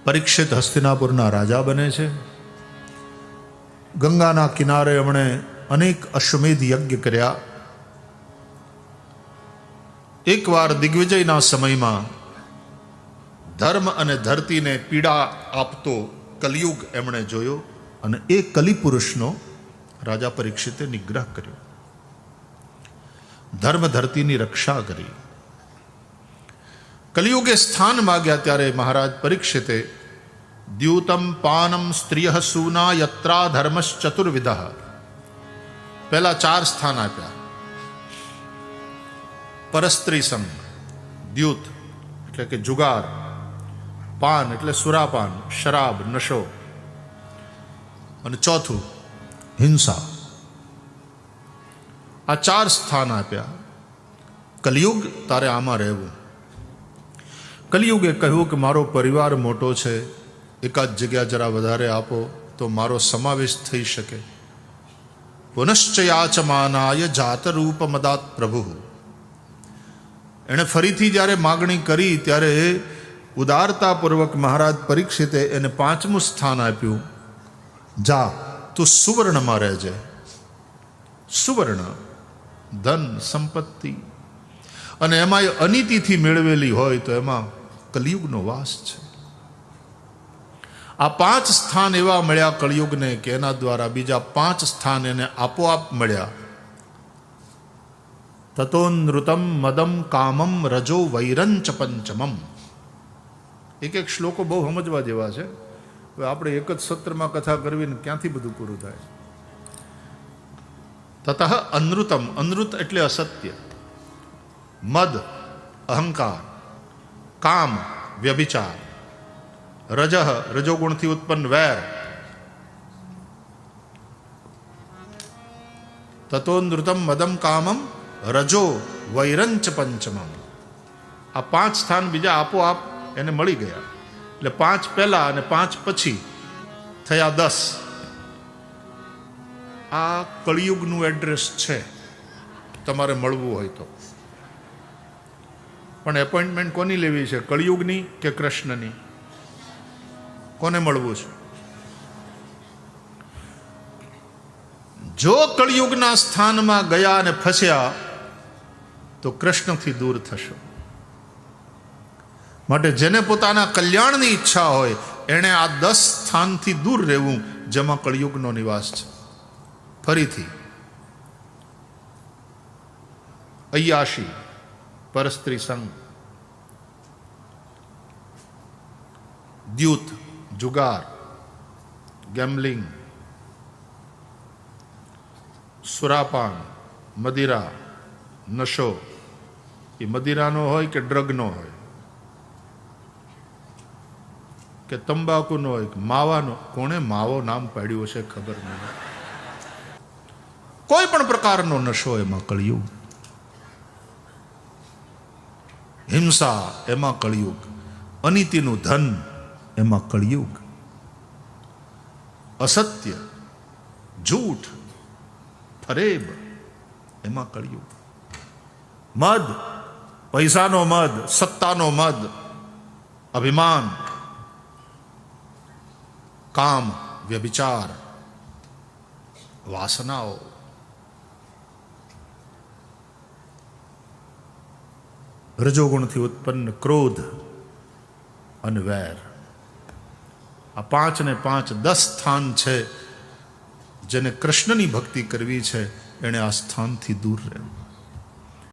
પરીક્ષિત હસ્તિનાપુરના રાજા બને છે. ગંગાના કિનારે એમણે અનેક અશ્વમેધ યજ્ઞ કર્યા. એકવાર દિગ્વિજયના સમયમાં ધર્મ અને ધરતીને પીડા આપતો કલિયુગ એમણે જોયો અને એ કલિપુરુષનો રાજા પરીક્ષિતે નિગ્રહ કર્યો. ધર્મ ધરતીની રક્ષા કરી. કલિયુગે સ્થાન માગ્યા ત્યારે મહારાજ પરીક્ષિતે દ્યુતમ પાનમ સ્ત્રિય સૂના યત્રા ધર્મશ્ચતુર્વિધ પહેલા 4 સ્થાન આપ્યા. પરસ્ત્રી સંગ, દ્યુત એટલે કે જુગાર, પાન એટલે સુરાપાન, શરાબ, નશો, અને ચોથું હિંસા. આ 4 સ્થાન આપ્યા. કલિયુગ તારે આમાં રહેવું. કલિયુગે કહ્યું કે મારો પરિવાર મોટો છે, એકાદ જગ્યા જરા વધારે આપો તો મારો સમાવેશ થઈ શકે. પુનશ્ચ યાચમાનાય જાતરૂપ મદાત પ્રભુ. એણે ફરીથી જ્યારે માગણી કરી ત્યારે ઉદારતાપૂર્વક મહારાજ પરીક્ષિતે એને 5મું સ્થાન આપ્યું. જા, તું સુવર્ણમાં રહેજે. સુવર્ણ ધન સંપત્તિ, અને એમાં અનીતિથી મેળવેલી હોય તો એમાં કલિયુગનો વાસ છે. આ 5 સ્થાન એવા મળ્યા કળિયુગને કે એના દ્વારા બીજા 5 સ્થાન એને આપોઆપ મળ્યા. તતોનૃતમ મદમ કામમ રજો વૈરંચ પંચમમ. એક શ્લોકો બહુ સમજવા જેવા છે. હવે આપણે એક જ સત્રમાં કથા કરવી ને ક્યાંથી બધું પૂરું થાય. તતઃ અનૃતમ, અનૃત એટલે અસત્ય, મદ અહંકાર, કામ વ્યભિચાર, રજ રજોગુણથી ઉત્પન્ન વેર, તતોનૃતમ મદમ કામમ રજો વૈરંચ પંચમમ. આ 5 સ્થાન બીજા આપોઆપ એને મળી ગયા. એટલે 5 પહેલા અને 5 પછી થયા 10. આ કળિયુગનું એડ્રેસ છે તમારે મળવું હોય તો. પણ એપોઇન્ટમેન્ટ કોની લેવી છે, કળિયુગની કે કૃષ્ણની? કોને મળવું છે? જો કળિયુગના સ્થાનમાં ગયા અને ફસ્યા તો કૃષ્ણથી દૂર થશો. માટે જેને પોતાના કલ્યાણની ઈચ્છા હોય એણે આ 10 સ્થાનથી દૂર રહેવું જેમાં કળિયુગનો નિવાસ છે. ફરીથી અય્યાશી, પરસ્ત્રી સંગ, દ્યુત જુગાર, ગેમ્બલિંગ, સુરાપાન, મદિરા, નશો, એ મદિરાનો હોય કે ડ્રગનો હોય કે તંબાકુનો હોય કે માવાનો. કોણે માવો નામ પાડ્યું હશે ખબર નહીં. કોઈ પણ પ્રકારનો નશો એમાં કળિયુગ. હિંસા એમાં કળિયુગ. અનીતિનું ધન એમાં કળિયુગ. અસત્ય, જૂઠ, ફરેબ એમાં કળિયુગ. મદ, પૈસાનો મદ, સત્તાનો મદ, અભિમાન, કામ, વ્યભિચાર, વાસનાઓ, રજોગુણથી ઉત્પન્ન ક્રોધ અને વેર. આ 5 ને 5 10 સ્થાન છે. જેને કૃષ્ણની ભક્તિ કરવી છે એણે આ સ્થાનથી દૂર રહેવું.